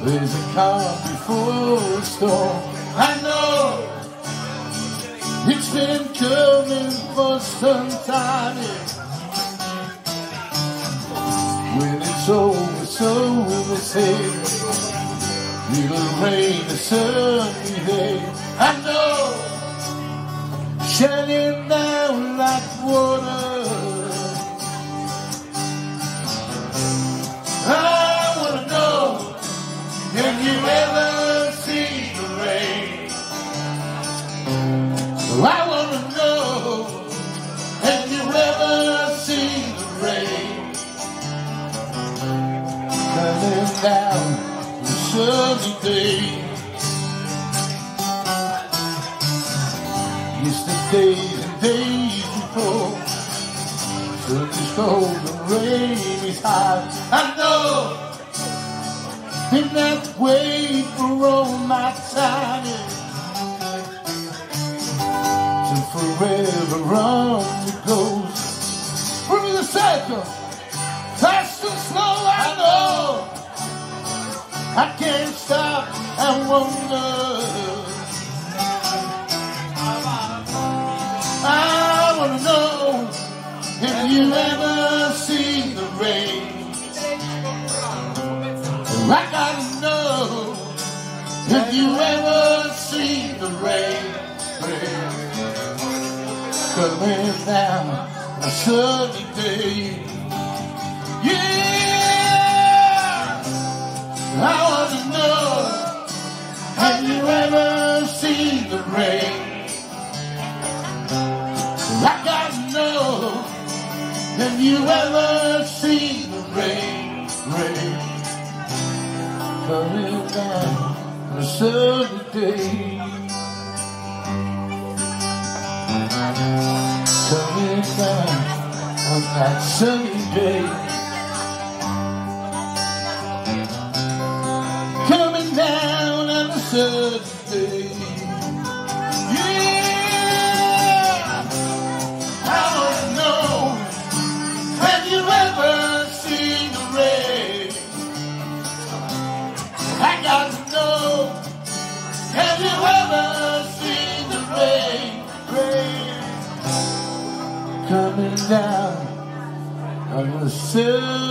There's a calm before a storm. I know it's been coming for some time. When it's over, so will say it'll rain a sunny day. I know, shining down like water. I wanna know, have you ever seen the rain? I wanna know, have you ever seen the rain? Coming down the sunny day. Yesterdays and days before, sun is cold and rain is high. I know, been that way for all my time, till forever on it goes. Through the cycle, fast and slow. I know, I can't stop and wonder. I wanna know, have you ever seen the rain? I gotta know, have you ever seen the rain? Coming down a sunny day. Yeah, I wanna know, have you ever seen the rain? I gotta know, have you ever seen the rain? Coming down on a sunny day. Coming down on that sunny day. Coming down on a sunny day. Yeah, I wanna know, have you ever seen the rain? I got to know, have you ever seen the rain? Coming down on the sun.